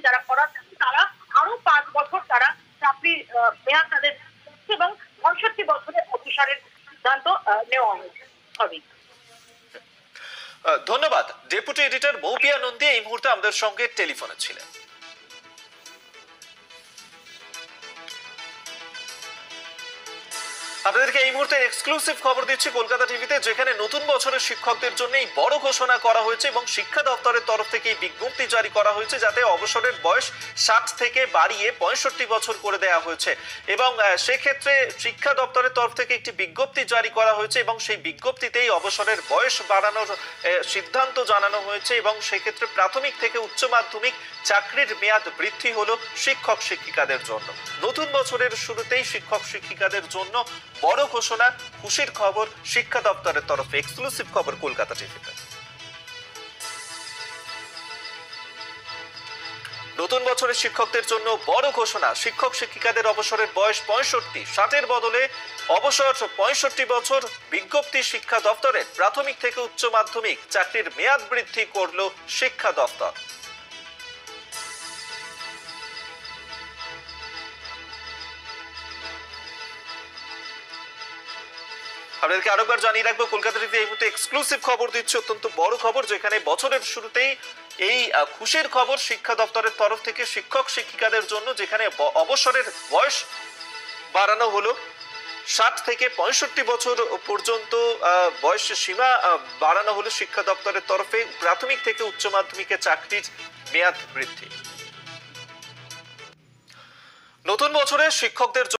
যারা পড়াচ্ছেন তারা আরো 5 বছর তারা চাকরির মেয়াদ তাদের এবং 65 বছরের অফিসারের সিদ্ধান্ত নেওয়া হয়েছে হবে। ধন্যবাদ। ডেপুটি এডিটর মৌপিয়া নন্দী এই মুহূর্তে আমাদের সঙ্গে টেলিফোনে ছিলেন। আপনাদেরকে এই মুহূর্তে এক্সক্লুসিভ খবর দিচ্ছি কলকাতা টিভিতে, যেখানে নতুন বছরের শিক্ষকদের জন্য বড় ঘোষণা করা হয়েছে এবং শিক্ষা দপ্তরের তরফ থেকে বিজ্ঞপ্তি জারি করা হয়েছে, যাতে অবসরের বয়স 60 থেকে বাড়িয়ে 65 বছর করে দেওয়া হয়েছে। এবং সেক্ষেত্রে শিক্ষা দপ্তরের তরফ থেকে একটি বিজ্ঞপ্তি জারি করা হয়েছে এবং সেই বিজ্ঞপ্তিতেই অবসরের বয়স বাড়ানোর সিদ্ধান্ত জানানো হয়েছে। এবং সেক্ষেত্রে প্রাথমিক থেকে উচ্চ মাধ্যমিক চাকরির মেয়াদ বৃদ্ধি হলো শিক্ষক শিক্ষিকাদের জন্য। নতুন বছরের শুরুতেই শিক্ষক শিক্ষিকাদের জন্য বড় ঘোষণা, খুশির খবর শিক্ষা দপ্তরের তরফে। এক্সক্লুসিভ খবর কলকাতা টিভিতে। নতুন বছরের শিক্ষকদের জন্য বড় ঘোষণা, শিক্ষক শিক্ষিকাদের অবসরের বয়স 65, 60-এর বদলে অবসর 65 বছর। বিজ্ঞপ্তি শিক্ষা দপ্তরের, প্রাথমিক থেকে উচ্চ মাধ্যমিক চাকরির মেয়াদ বৃদ্ধি করলো শিক্ষা দপ্তর। আপনাদেরকে আরেকবার জানিয়ে রাখবো, কলকাতা টিভি এই মুহূর্তে এক্সক্লুসিভ খবর দিচ্ছে, অত্যন্ত বড় খবর, যেখানে বছরের শুরুতেই এই খুশির খবর শিক্ষা দপ্তরের তরফ থেকে শিক্ষক শিক্ষিকাদের জন্য, যেখানে অবসরের বয়স বাড়ানো হলো 60 থেকে 65 বছর পর্যন্ত বয়স সীমা বাড়ানো হলো শিক্ষা দপ্তরের তরফে। প্রাথমিক থেকে উচ্চ মাধ্যমিকে চাকরির মেয়াদ বৃদ্ধি। নতুন বছরে শিক্ষকদের